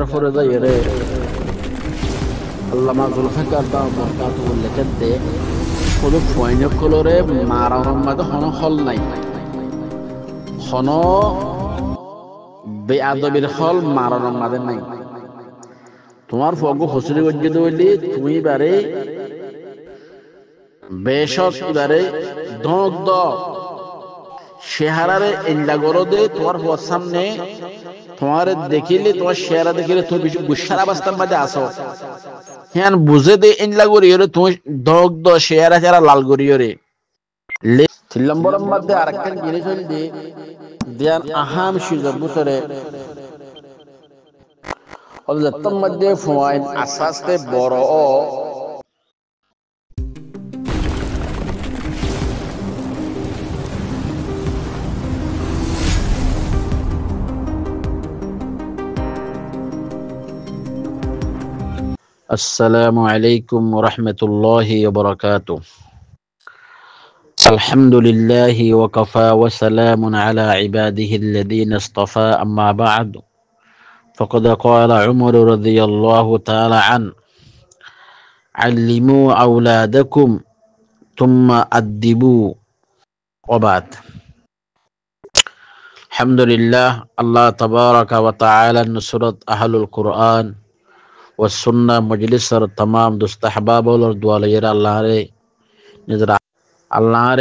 বেটা ফরজা এরে আল্লামা জুলফিকার দাম বরকাতুহু লেখেতে কোনো ফয়নে কলরে মারানোর মাঝে হন হল নাই হন বেআদবির হল মারানোর মাঝে নাই তোমার ফগু হসুরি গজ্জিত হইলি তুমি বারে বেশক ইবারে দক দ শেহারারে ইল্লা গরদে তোমার হওয়ার সামনে তোমার দেখিলে তোমার শেহারা দেখিলে তুমি বেশি গুসার অবস্থার মাঝে আসো হ্যাঁ বুঝে দে ইল্লা গরিয়রে তুমি দক দ শেহারা চেহারা লাল গরিয়রে তিন নম্বরের মধ্যে আরেকটা জিনিস হইল যে দিয়ান আহাম সুযোগ বুতরে হযরতের মধ্যে ফওয়াইদ আসাসতে বড় السلام عليكم ورحمة الله وبركاته الحمد لله وكفى وسلام على عباده الذين اصطفى أما بعد فقد قال عمر رضي الله تعالى عنه علموا أولادكم ثم أدبوا وبعد الحمد لله الله تبارك وتعالى نصرت أهل القرآن والسنة مجلس تمام دستحباب والدوالير الله ري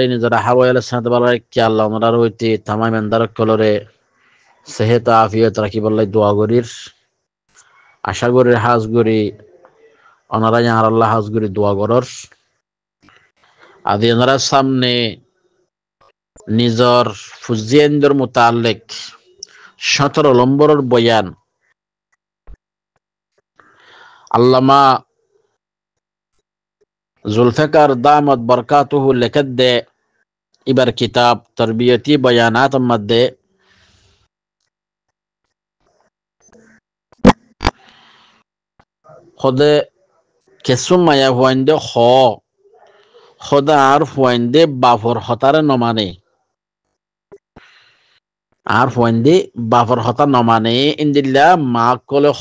نزر حوالي سنة بالله كي الله مرار ويتي تمام اندر كولوري সেহেত আফিয়ত রাখিবাল্লাই দোয়া করির আশা করি হাজ করি ওনারা আর আল্লাহ হাজ করি দোয়া করর আদি ওনারা সামনে নিজর ফুজিয়েন্দর মোতালেক 17 নম্বরের বয়ান আল্লামা জুলফিকার দামত বরকাতুহু লেখত দে ইবার কিতাব তরবিয়তি বয়ানাত মধ্যে খোদে কেসুম মায়া হুয়াইন্দে খোদা আর হুয়াইন্দে বাফর হতারে নমানে আর হুয়াইন্দে বাফর হতা নমানে ইন্দিল্লা মা কলে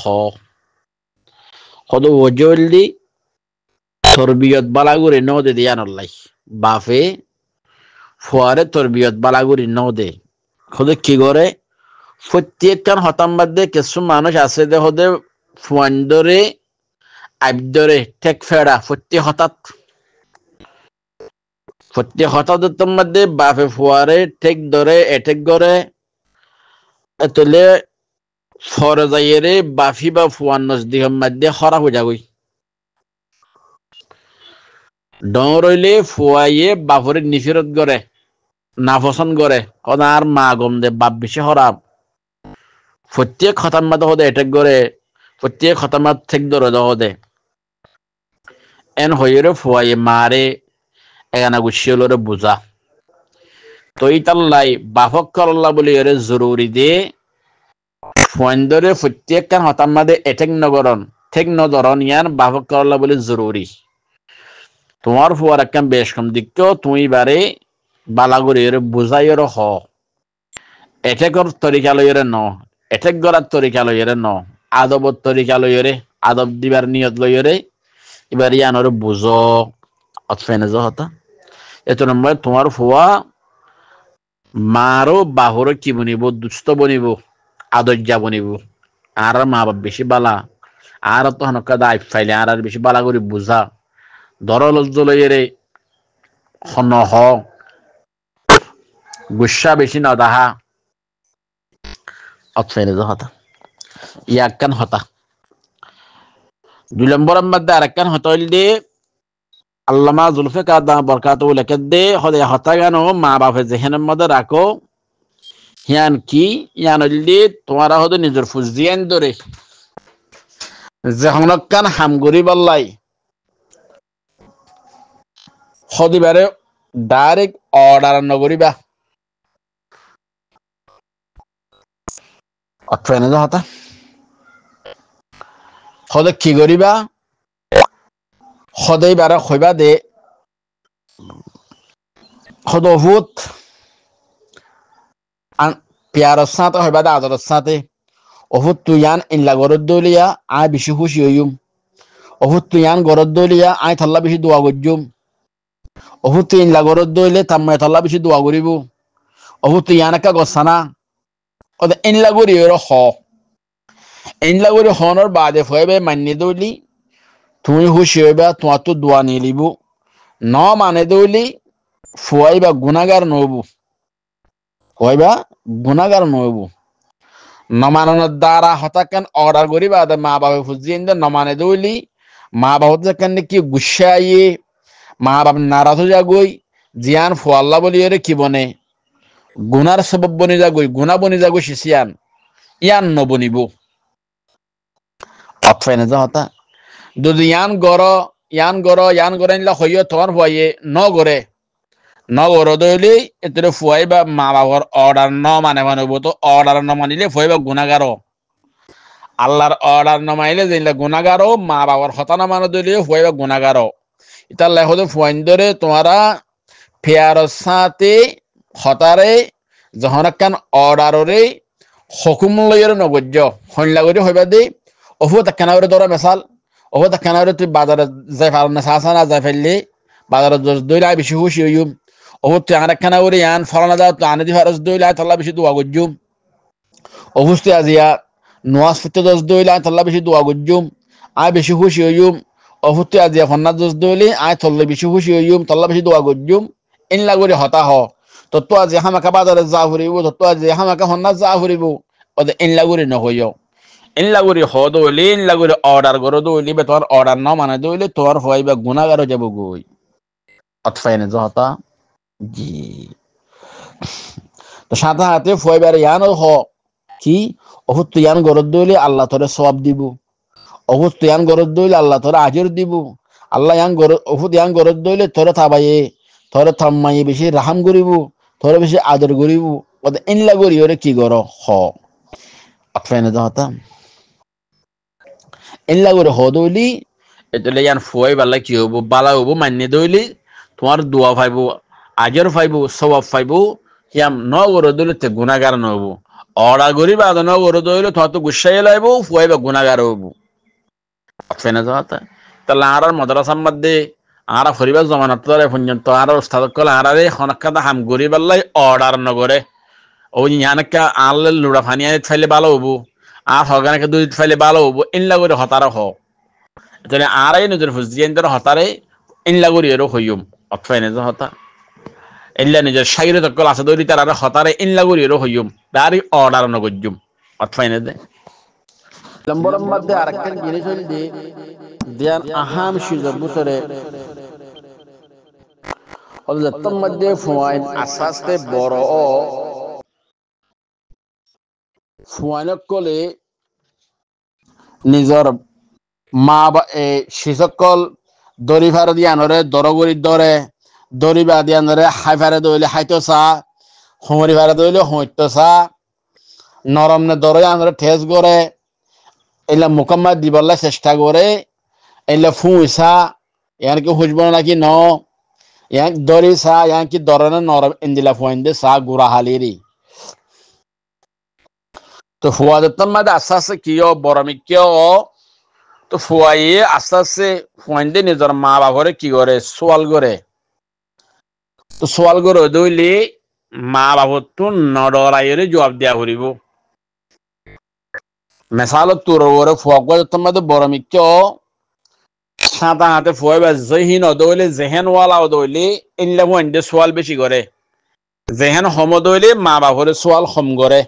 খোদ ওজলদি তরবিয়ত বালাগুরি নদে দিয়ান আল্লাহ বাফে ফুয়ারে তরবিয়ত বালাগুরি নদে খোদে কি করে প্রত্যেকখান হতাম মধ্যে কেসুম মানুষ আছে দে খোদে ফুয়াইন্দরে আবদরে টেক ফেড়া প্রত্যেক হঠাৎ মধ্যে বাফে ফুয়ারে টেক ধরে এটেক করে এতলে ফরজাইরে বাফি বা ফুয়ান নজদিক মধ্যে খরা হয়ে যাবই ডরইলে ফুয়াইয়ে বাফরে নিফিরত করে নাফসন করে আর মা গম দে বাপ বেশি খরাব প্রত্যেক হঠাৎ মধ্যে হদে এটেক করে প্রত্যেক হঠাৎ ঠেক ধরে দে এন হইরে ফুয়াইয়ে মারে এগানা গুছিয়লরে বুঝা তো ইতাল্লাই বাফক করল্লা বলি এরে জরুরি দে ফুয়াইন্দরে প্রত্যেক কান হতাম মাদে এটেক নগরন ঠেক নদরন ইয়ান বাফক করল্লা বলি জরুরি তোমার ফুয়ার একখান বেশ কম দিককেও তুমি বারে বালাগুড়ি এরে বুঝাই এর হ এটেকর তরিকা লইরে ন এটেক গড়ার তরিকা লইরে ন আদবর তরিকা লইরে আদব দিবার নিয়ত লইরে এবার ইয়ানোর বুঝ অতফেনে হতা এত নম্বর তোমার ফুয়া মারও বাহর কি বনিব দুস্থ বনিব আদর্যা বনিব আর মা বাপ বেশি বালা আর তো হনকা দায় ফাইলে আর বেশি বালা করে বুঝা দরল লইরে হনহ গুসা বেশি না দাহা অতফেনে হতা ইয়াকান হতা 2 নম্বরের মধ্যে আরেকখান হতা হইল দে আল্লামা জুলফিকার দাম বরকাতুহু লেখত দে হদে হতা গানো মা বাপে যেহেনের মধ্যে রাখো হিয়ান কি ইয়ান হইলে তোমারা হদে নিজের ফুজিয়ান ধরে যেহনকান হামগুড়ি বললাই হদিবারে ডাইরেক্ট অর্ডার নগরিবা অট্রেনে হতা হদে কি করিবা সদাই বারা খইবা দে সদভূত পিয়ারের সাথে হইবা দে আদরের সাথে অহুত তুয়ান ইল্লা গরদ দলিয়া আয় বেশি খুশি হইম অহুত তুয়ান গরদ দলিয়া আয় থাল্লা বেশি দোয়া করজুম অহুত ইল্লা গরদ দইলে তাম্মায় থাল্লা বেশি দোয়া করিব অহুত তুয়ান একা গসানা ওদের ইল্লা করি ওর হ ইল্লা করি হনর বাদে ফয়েবে মান্য দইলি তুমি খুশি হইবা তোমার তো দোয়া নিয়ে লিব ন মানে দইলি ফুয়াইবা গুনাগার নবু ফুয়াইবা গুনাগার নবু নমানোর দ্বারা হতাকান অর্ডার করিবা মা বাবা ফুজিয়ে নমানে দইলি মা বাবা কেন কি গুসাইয়ে মা বাবা নারাজ হয়ে যাগই জিয়ান ফুয়াল্লা বলি এর কি বনে গুনার সবব বনি যাগই গুনা বনি যাগই শিশিয়ান ইয়ান নবনিব অথফাইনে যা হতা যদি ইয়ান গড় নিলা হইয় তোমার ফুয়াইয়ে ন গড় দইলি এতে ফুয়াইবা মা বাবার অর্ডার ন মানে মানব তো অর্ডার ন মানিলে ফুয়াইবা গুনাগার আল্লাহর অর্ডার ন মানিলে যে গুনাগার মা বাবার হতা না মানে দইলে ফুয়াইবা গুনাগার ইতার লেখো ফুয়াইন ধরে তোমারা ফেয়ার সাথে হতারে যখন একখান অর্ডাররে হকুম লইয়ের নগর্য হইলা করে হইবা দে অহু তাকানারে ধরা মেসাল অহু তাকানারে তুই বাজারে যাই পার না সাসা না যাই ফেললে বাজারে দইলা বেশি খুশি হইম অহু তুই আর একখানা করে ইয়ান ফলানা দাও তো আনে দি ফারস দইলা তাল্লা বেশি দোয়া গজ্জুম অহুস্তে আজিয়া নোয়াজ ফুটে দশ দইলা তাল্লা বেশি দোয়া গজ্জুম আয় বেশি খুশি হইম অহুতে আজিয়া ফন্নার দশ দইলি আয় তল্লে বেশি খুশি হইম তাল্লা বেশি দোয়া গজ্জুম ইনলা করে হতা হ তো আজি হামাকা বাজারে যা ফুরিব তো আজি হামাকা হন্নার যা ফুরিব ওদের ইনলা করে নহইও ইনলা করে হ দইলি ইনলা করে অর্ডার করো দইলি বে তোমার অর্ডার না মানে দইলি তোমার হইবা গুনাহগার যাব গই অতফাইনে যহতা জি তো সাথে হাতে ফয়বার ইয়ান হ কি অহুত ইয়ান গরদ দইলি আল্লাহ তোরে সওয়াব দিব অহুত ইয়ান গরদ দইলি আল্লাহ তোরে আজর দিব আল্লাহ ইয়ান গরদ অহুত ইয়ান গরদ দইলি তোরে থাবাইয়ে তোরে থাম্মাই বেশি রাহাম করিব তোরে বেশি আদর করিব ওদের ইনলা করি ওরে কি গর হ অতফাইনে যহতা ইনলা করে হ দইলি এতলে ইয়ান ফুয়াই বালা কি হবো বালা হবো মান্য দইলি তোমার দোয়া পাইব আজর পাইব সওয়াব পাইব ইয়াম ন গর দইলে তে গুনাহগার নহবো অর্ডার করিবা ন গর দইলে তোমার তো গুসাই লাইব ফুয়াইবা গুনাহগার হবো অতফাইনে যহতা তাহলে আর মাদ্রাসার মধ্যে আরা ফরিবার জমানাত তরে পর্যন্ত আর উস্তাদ কল আরারে খনকাদা হাম গরিবাল্লাই অর্ডার নগরে ওই ইয়ানকা আল লুড়া ফানি আইত ফাইলে ভালো হবো আর হগানকে দুই ফাইলে ভালো হবো ইনলা করে হতারা হ তাহলে আরাই নজর ফুজিয়েন্দ্র হতারে ইনলা করে এরো হইম অতফাইনে হতা ইল্লা নিজের শাগিরে তকল আছে দরি তার আর হতারে ইনলা করে এরো হইম দারি অর্ডার নগজুম অতফাইনে দে লম্বরম মধ্যে আরেকটা জিনিস হইল দি দিয়ান আহাম সুযোগ বুতরে হযরতর মধ্যে ফুয়াইন আসাসতে বড় ফুয়াইনক কলে নিজর মা বা শিশকল দড়ি ফার দিয়ানরে দরগরি দরে দড়ি বা দিয়ানরে হাই ফারে দইলে হাইতো চা হুমরি ফারে দইলে হুঁইতো চা নরম নে দরে আনরে ঠেস গরে এলা মোকাম্মত দিবল্লা চেষ্টা করে এলা ফুঁইসা ইয়ানকি হুজব নাকি ন ইয়ান দড়ি চা ইয়ানকি দরনে নরম ইন্দিলা ফুয়াইন দে চা গুড়া হালিরি তো ফুয়াদতন মাদে আস্তে আস্তে কিয় বরমি কিয় তো ফুয়াইয়ে আস্তে আস্তে ফুয়াইন্দে নিজের মা বাবরে কি করে সোয়াল করে তো সোয়াল করে দইলে মা বাবর তো নডরাইরে জবাব দেয়া করিব মেসালত তোর ওরে ফুয়াগতন মাদে বরমি কিয় সাদা হাতে ফুয়াইবা জহিন দইলে জেহেন ওয়ালা দইলে ইনলা ফুয়াইন্দে সোয়াল বেশি করে জেহেন হম দইলে মা বাবরে সোয়াল হম করে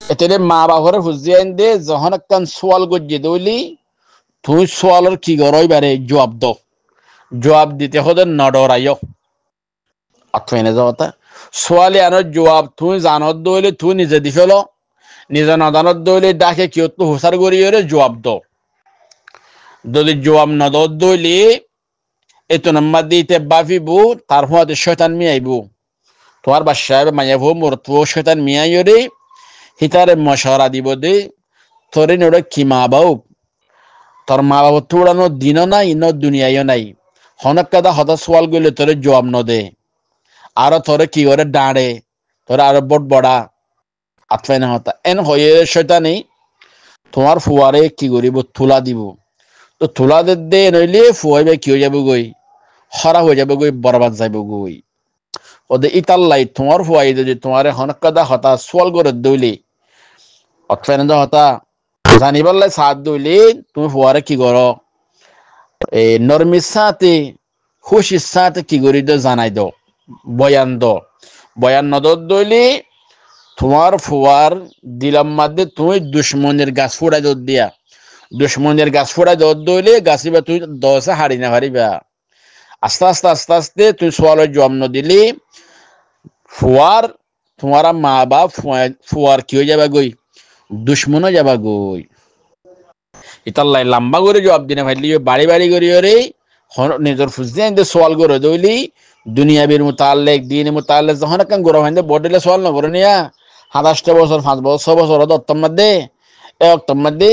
এতে মা বাবরে ফুজিয়াইন দে যখন একখান সোয়াল গজ্জে দইলি তুই সোয়ালের কি গরই বারে জবাব দিতে হতে নডরাইও অথেনে যাওয়াটা সোয়ালে আনার জবাব তুই জানত দইলে তুই নিজে দি ফেল নিজে নদানত দইলে ডাকে কি তো হুসার করিয়ে জবাব দাও যদি জবাব নদত দইলে এতো নাম্বার দিতে বাফিবু তার হতে শয়তান মিয়াইবু তোমার বাসায় মাইয়াবু মোর তো শয়তান মিয়াইরে হিতারে মশারা দিব দে তোরে নোড়ে কি মা বাবু তোর মা বাবু তোড়ানো দিনও নাই ন দুনিয়ায়ও নাই হনক কাদা হতা সোয়াল গইলে তোরে জবাব ন দে আর তোরে কি করে ডাঁড়ে তোরে আরো বট বড়া আতফাই না হতা এন হয়ে শয়তানি তোমার ফুয়ারে কি করিব তুলা দিব তো তুলা দে নইলে ফুয়াইবে কি হয়ে যাবে গই হরা হয়ে যাবে গই বরবাদ যাইব গই ওদের ইতাল্লাই তোমার ফুয়াই যদি তোমার হনকাদা হতা সোয়াল করে দইলে অতফাই না হতা জানিবার লাই সাথ দইলে তুমি ফুয়ারে কি করো এই নরমির সাথে খুশির সাথে কি করি দো জানাই দো বয়ান দো বয়ান নদর দইলে তোমার ফুয়ার দিলাম মধ্যে তুমি দুশ্মনের গাছ ফুড়াই দৌড় দিয়া দুশ্মনের গাছ ফুড়াই দৌড় দইলে গাছিবা তুই দশে হারি না হারিবা আস্তে আস্তে আস্তে আস্তে তুই সোয়ালের জন্ম দিলি ফুয়ার তোমার মা বাপ ফুয়ার কি হয়ে যাবা গই দুশ্মনও যাবা গই ইতাল্লাই লম্বা করে জবাব দিনে ভাইলি বাড়ি বাড়ি করি রে নিজের ফুজতে সোয়াল করে দইলি দুনিয়াবির মোতালেক দিন মোতালেক যখন একটা গরম হয় বডিলে সোয়াল না করে নিয়া 27 বছর 5 বছর 6 বছর অত্তম মধ্যে অত্তম মধ্যে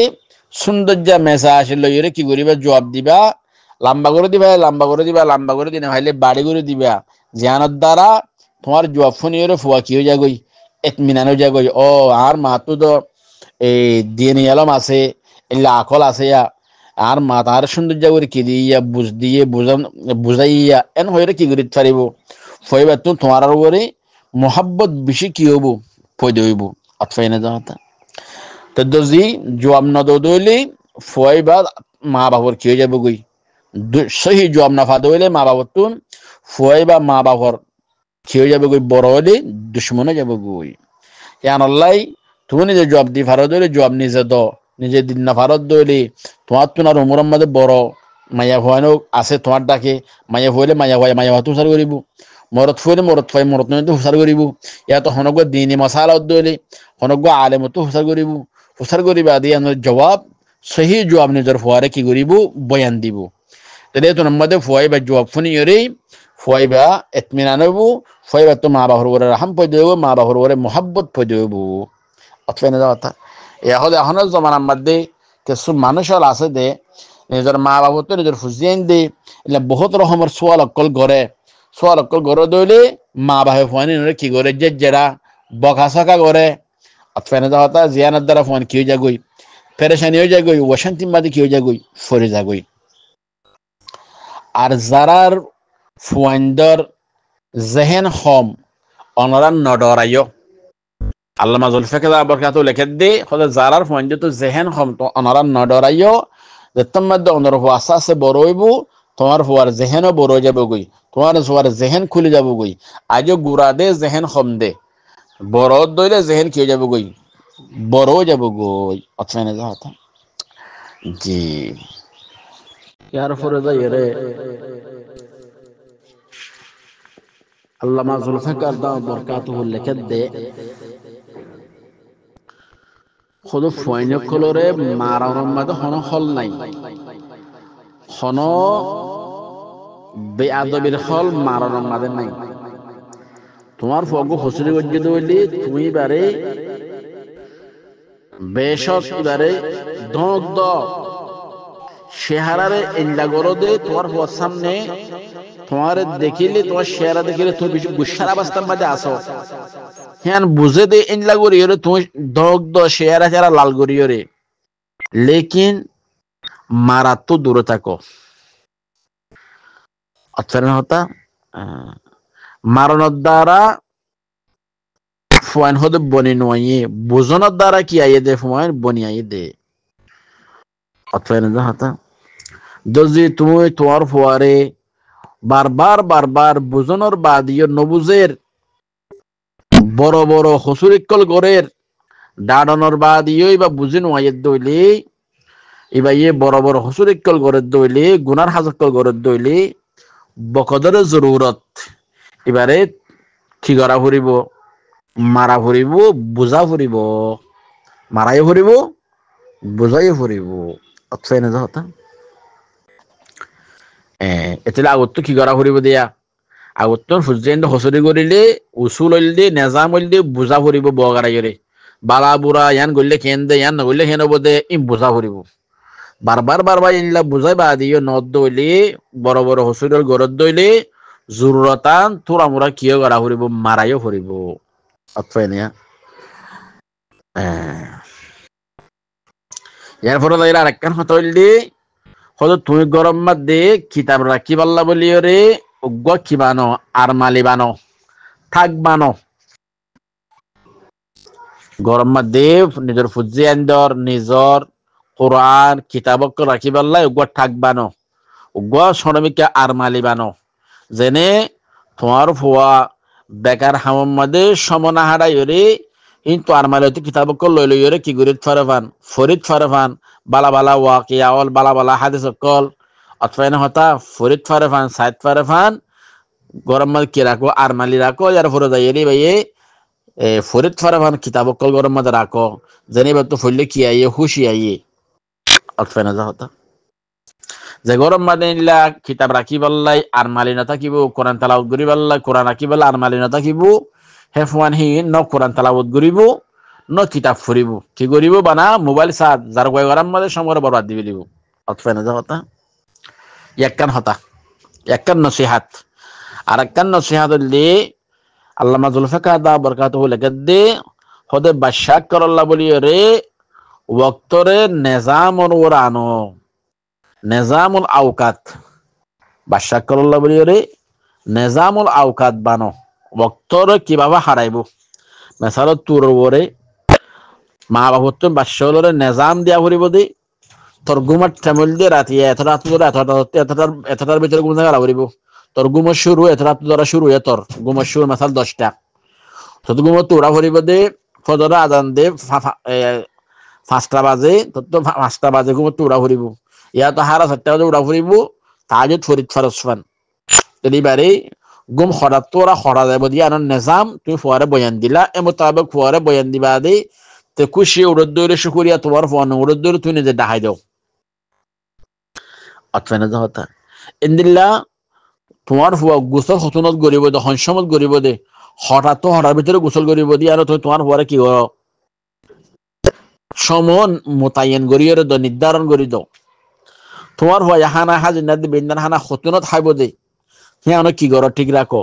সৌন্দর্য মেসা আসলে ইরে কি করিবা জবাব দিবা লম্বা করে দিবা লম্বা করে দিবা লম্বা করে দিনে ভাইলে বাড়ি করে দিবা জ্ঞানের দ্বারা তোমার জবাব ফোন ইরে ফুয়া কি হয়ে যাগই এতমিনান হয়ে যাগই ও আর মা তো এই দিন এলম আছে এলা আকল আছে আর মা তার সৌন্দর্য করে কি দিয়া বুঝ দিয়ে বুঝাইয়া এন হয়ে কি করি পারিব ফইবা তো তোমার উপরে মোহাব্বত বেশি কি হবো পয়দে হইব আতফাই না যাওয়াটা তো দজি জবাব না দইলে ফইবা মা বাবার কি হয়ে যাবে গই সহি জবাব না ফাদ হইলে মা বাবার তুন ফইবা মা বাবার কি হয়ে যাবে গই বড় হলে দুশ্মনে যাবে গই ইয়ান আল্লাহ তুমি নিজে জবাব দি ফারত হইলে জবাব নিজে দ নিজে দিন না ফারত দইলে তোমার তুন আর উমরের মধ্যে বড় মাইয়া ভয়ানো আছে তোমার ডাকে মাইয়া ভইলে মাইয়া ভয় মাইয়া ভাত হুসার করিব মরত ফুলে মরত ফাই মরত নয় হুসার করিব ইয়াত হনগ দিনী মশালা দইলে হনগ আলেমতো হুসার করিবা দিয়ে জবাব সহি জবাব নিজের ফুয়ারে কি করিব বয়ান দিব তাহলে তোর মধ্যে ফুয়াইবা জবাব শুনি রে ফুয়াইবা এতমিনান হইব ফুয়াইবা তো মা বাহর ওরে রাহাম পয়দে হইব মা বাহর ওরে মোহাব্বত পয়দে হইব অথবা না যাওয়া এখন এখনের জমানার মধ্যে কিছু মানুষ আছে দে নিজের মা বাবু তো নিজের ফুজিয়ান দে এলে বহুত রকমের সোয়াল অকল গড়ে দইলে মা বাহে ফোন কি করে যে যারা বকা সকা করে অথবা না যাওয়া জিয়ানের দ্বারা ফোন কি হয়ে যাগই পেরেশানি হয়ে যাগই অশান্তি মাদি কি হয়ে যাগই ফরে যাগই আর যারার ফুয়াইন্দর জেহেন হম অনরা নডরাইও আল্লামা জুলফিকার বরকাতু লেখে দে হলে যারার ফুয়াইন্দ তো জেহেন হম তো অনরা নডরাইও যে তোমার অনর আস্তে আস্তে বড় হইব তোমার ফুয়ার জেহেনও বড় হয়ে যাবে গই তোমার ফুয়ার জেহেন খুলে যাবে গই আজও গুড়া দে জেহেন হম দে বড় দইলে জেহেন কি হয়ে যাবে গই বড় হয়ে যাবে গই অথবা না যাওয়া জি ইয়ার পরে যাই রে আল্লামা জুলফিকার বরকাতুহু লেখে দে খুদ ফুয়াইনে কলরে মারানোর মধ্যে হন হল নাই হন বেআদবির হল মারানোর মধ্যে নাই তোমার ফুয়াগু হসুরি গজ্জিত হইলি তুমি বারে বেশক ইবারে ধক দ শেহারারে ইল্লা গরো দে তোমার ফুয়ার সামনে তোমার দেখিলে তোমার শেহারা দেখিলে তুমি বেশি গুসার অবস্থার মধ্যে আসো হ্যাঁ বুঝে দে ইল্লা গরি রে তুমি ধক দ শেহারা চেহারা লাল গরি রে লেকিন মারা তো দূরে থাকো আচ্ছা না হতা মারণের দ্বারা ফুয়াইন হতে বনি নয় বুঝনের দ্বারা কি আইয়ে দে ফুয়াইন বনি আইয়ে দে অথবা না হতা যদি তুমি তোমার ফুয়ারে বারবার বুঝনের বাদিও নবুজের বড় বড় হসুরিকল গড়ের ডাডনের বাদিও বা বুঝে নোয়াইয়ের দইলে এবার ইয়ে বড় বড় হসুরিকল গড়ের দইলে গুনার হাজকল গড়ের দইলে বকদর জরুরত এবারে কি করা ফুরিব মারা ফুরিব বুঝা ফুরিব মারাই ফুরিব বুঝাই ফুরিব অথবা না হতা এতলে আগত কি করা ফুরিব দিয়া আগত ফুজেন হসরি করিলে উসুল হইলে নেজাম হইলে বুঝা ফুরিব বগারাইরে বালা বুড়া ইয়ান গইলে খেন দে ইয়ান নগইলে খেন হব দে ই বুঝা ফুরিব বারবার ইনলা বুঝাই বা দিও নদ দইলে বড় বড় হসুরের গরদ দইলে জরুরতান তোরা মোরা কিয় করা ফুরিব মারাইও ফুরিব অথবা এরপরে আর একখান কথা হইলি হয়তো তুমি গরম মাত দে কিতাব রাখি পাল্লা বলিও রে উগ্র কি বানো আর মালি বানো থাক বানো গরম মাত দে নিজের ফুজি আন্দর নিজর কোরআন কিতাবক রাখি পাল্লা উগ্র থাক বানো উগ্র শ্রমিকা আর মালি বানো যেনে তোমার ফুয়া বেকার হামম মাদে সমনা হারাই রে কিন্তু আর মালি কিতাবক লই লই রে কি গরিত ফারফান ফরিদ ফারফান বালা বালা ওয়াকিয়া অল বালা বালা হাদিস কল অথবা হতা ফরিদ ফারফান সাইদ ফারফান গরম মাল কি রাখো আর মালি রাখো যার ফরে যাই রে ভাইয়ে ফরিদ ফারফান কিতাব কল গরম মাল রাখো জানি বা তো ফলে কি আইয়ে খুশি আইয়ে অথবা না হতা যে গরম মালে নিলা কিতাব রাখি বললাই আর মালি না থাকিব কোরআন তালাওয়াত করি বললাই কোরআন রাখি বললাই আর মালি না থাকিব হেফওয়ান হি ন কোরআন তালাওয়াত করিব ন কিতাব ফুরিব কি করিব বানা মোবাইল সাত যার কয় গরম মালে সময় বরবাদ দিবি দিব অথবা না হতা একখান হতা একখান নসিহাত আর একখান নসিহাত হইলে আল্লামা জুলফিকার দা বরকাতুহু লেগেদে হদে বাদশাহ করল্লা বলিও রে ওয়াক্তরে নিজামুল ওরানো নিজামুল আওকাত বাদশাহ করল্লা বলিও রে নিজামুল আওকাত বানো ওয়াক্তরে কিভাবে হারাইব মেসালত তুর ওরে মা বাবুর তো বাদশাহরে নিজাম দিয়া ফুরিব দে তোর ঘুমার টেমল দিয়ে রাতি এতটার ভিতরে ঘুম থাকা ফুরিব তোর ঘুমের শুরু এত রাত ধরা শুরু হয়ে তোর ঘুমের শুরু মাসাল 10টা তোর ঘুমের তোরা ফুরিব দে ফজরে আজান দে 5টা বাজে তোর তো 5টা বাজে ঘুমের তোরা ফুরিব ইয়া তো হারা 7টা বাজে উড়া ফুরিব তাজুদ ফরিদ ফারসফান এবারে গুম হঠাৎ তোরা হরা যাব দিয়া নিজাম তুমি ফুয়ারে বয়ান দিলা এ মোতাবেক ফুয়ারে বয়ান দিবা দে তে খুশি উড়দ দৌড়ে শুকুরিয়া তোমার ফোন উড়দ দৌড়ে তুই নিজে দেখাই দাও অথবা না হতা ইন্দিল্লা তোমার ফুয়া গোসল হতনত গরিব দে হনসমত গরিব দে হঠাৎ তো হঠাৎ ভিতরে গোসল গরিব দি আর তুমি তোমার ফুয়ারে কি করো সমন মোতায়েন গরিয়ের দ নির্ধারণ করি দাও তোমার ফুয়া হানা হাজিনা দি বিন্দান হানা হতনত খাইব দে হ্যাঁ কি করো ঠিক রাখো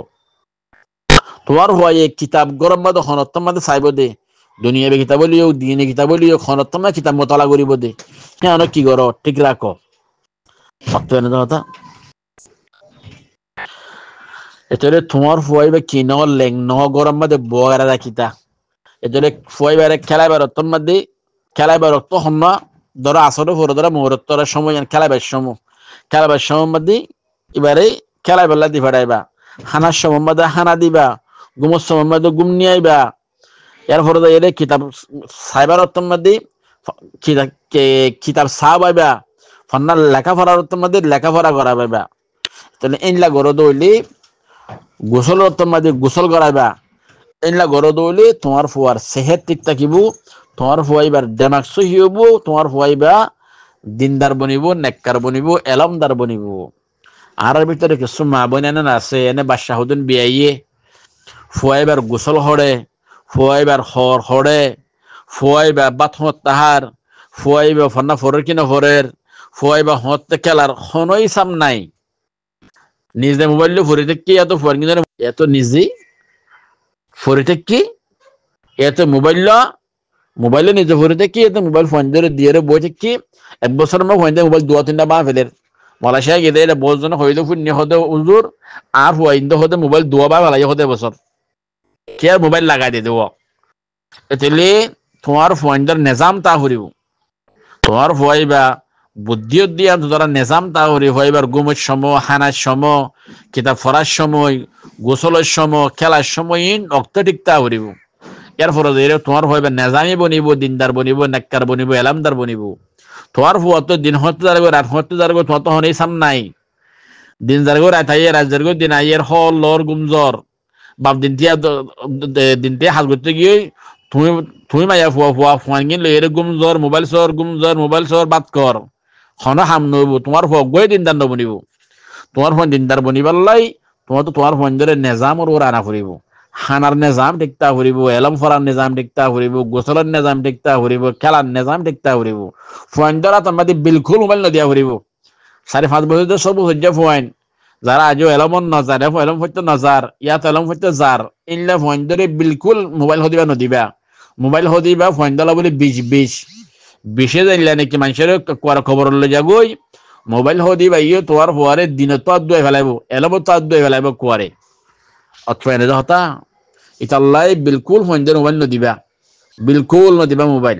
তোমার ফুয়া কিতাব গরম বাদ হনত্তম মাদে চাইব দে দুনিয়াবি কিতাব লিও দিনে কিতাব লিও হনত্তম কিতাব মোতালা করিব দে হ্যাঁ কি করো ঠিক রাখো অথবা না কথা এতরে তোমার ফুয়াইবে কিন লেং ন গরম মাদে বগারা রাখিতা এতরে ফুয়াইবারে খেলাইবার অত্তম মাদে খেলাইবার অর্থ হম্মা ধরো আসরে ফোর ধরা মুহূর্তর সময় খেলাইবার সময় মাদে এবারে খেলাইবার দি ফাড়াইবা হানার সময় মাদে হানা দিবা গুমর সময় মাদে গুম নিয়ে আইবা এর ফলে এলে কিতাব সাইবার অত্তম মাদে কিতাব সা পাইবা ফন্নার লেখাপড়ার অত্তম মাদে লেখাপড়া করা পাইবা তাহলে এইলা গরদ হইলে গোসল মাঝে গোসল করাইবা এইলা গরদ হইলে তোমার ফুয়ার সেহেত ঠিক থাকিব তোমার ফুয়াইবার দেমাগ সহি হইব তোমার ফুয়াইবা দিনদার বনিব নেককার বনিব এলমদার বনিব আর ভিতরে কিছু মা বোন এনে আছে এনে বাদশাহুদ্দিন বিয়াইয়ে ফুয়াইবার গোসল হরে ফুয়াইবার হর হরে ফুয়াইবা বাথমত তাহার ফুয়াইবা ফন্না ফরের কিনা ফরের ফুয়াইবা হতে খেলার হনই সাম নাই নিজে মোবাইল ফরিতে কি এত ফোন কিন্তু এত নিজে ফরিতে কি এত মোবাইলে নিজে ফরিতে কি এত মোবাইল ফোন ধরে দিয়ে বইতে কি 1 বছর মা ফোন দিয়ে মোবাইল 2-3টা বা ফেলের মালয়েশিয়া গেলে এটা বছর হইলে ফুন হতে উজুর আর হইন্দ হতে মোবাইল 2 বা ফেলাই হতে বছর কি আর মোবাইল লাগাই দিয়ে দেব এতলে তোমার ফোনটার নিজাম তা হরিব তোমার ফুয়াইবা বুদ্ধিও দিয়া তোরা নিজাম তা হরি হইবার গুমের সময় হানার সময় কিতাব পড়ার সময় গোসলের সময় খেলার সময় অক্ত ঠিক তা হরিব এর ফলে তোমার হইবা নিজামী বনিব দিনদার বনিব নেককার বনিব এলামদার বনিব তোমার ফুয়া তো দিন হতে যাবে রাত হতে যাবে তোমার তো হনেই সাম নাই দিন যারগো রাত আইয়ে রাত যারগো দিন আইয়ের হল লর গুমজর বাপ দিন তিয়া হাত করতে গিয়ে তুমি মাইয়া ফুয়া ফুয়ান গিয়ে লইরে গুমজর মোবাইল সর বাদ কর হন হাম নব তোমার ফুয়া গই দিনদার নবনিব তোমার ফোন দিনদার বনিবার লাই তোমার ফোন ধরে নিজামর ওর আনা ফুরিব হানার নিজাম টিকতা ফুরিব এলম ফরার নিজাম টিকতা ফুরিব গোসলের নিজাম টিকতা ফুরিব খেলার নিজাম টিকতা ফুরিব ফোন ধরা তোমার বিলকুল মোবাইল নদিয়া ফুরিব 4-5 বছর সব হজ্জা ফোন যারা আজও এলমন নজার এলম হইতে নজার ইয়াত এলম হইতে জার ইনলে ফোন ধরে বিলকুল মোবাইল হদিবা নদিবা মোবাইল হদি বা ফয়ন্দলা বলে 20 জানলে নাকি মানুষের খবর লই যাগই মোবাইল হদি বা ইয়ে তোর হওয়ারে দিন তো আর দুই ফেলাইব এলাব তো আর দুই ফেলাইব কুয়ারে অথবা এনে হতা ইতাল্লাই বিলকুল ফয়ন্দের মোবাইল নদিবা বিলকুল নদিবা মোবাইল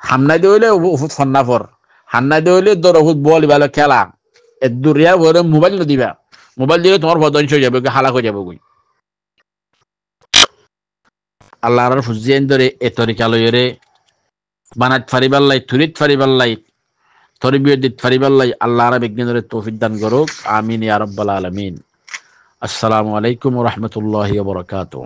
হামনাই দিলে ফন্নাফর হান্নাই দিলে দরহুত বল ইবালে খেলা এ দুরিয়া ভরে মোবাইল নদিবা মোবাইল দিলে তোমার বদঞ্চ হয়ে যাবে হালাক হয়ে যাবে গই আল্লাহর ফুজিয়েন ধরে এ তরিকা লইরে বানাত ফারিবাল্লাই তুরিত ফারিবাল্লাই তরবিয়ত দিত ফারিবাল্লাই আল্লাহর বিজ্ঞান ধরে তৌফিক দান করুক আমিন ইয়া রাব্বাল আলামিন আসসালামু আলাইকুম ওয়া রাহমাতুল্লাহি ওয়া বারাকাতুহু